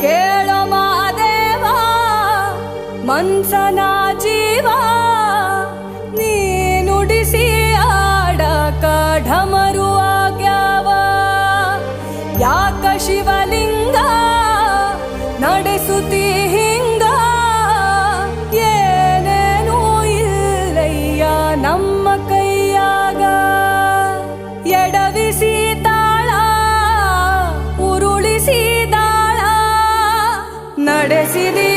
ಕೇಳೋ ಮಾದೇವ ಮನ್ಸನ ಜೀವ ನೀ ನುಡಿಸಿ ಆಡಕ ಢಮರು ಆಗ್ಯಾವ ಯಾಕ ಶಿವಲಿಂಗ ನಡೆಸುತ್ತಿ ಹಿಂಗ ಏನೇನೂ ಇಲ್ಲಯ್ಯ ನಮ್ಮ ಕೈಯಾಗ ಎಡವಿಸಿ ತಾಳ ಉರುಳಿಸಿ ದಾಳ ನಡೆಸಿದಿ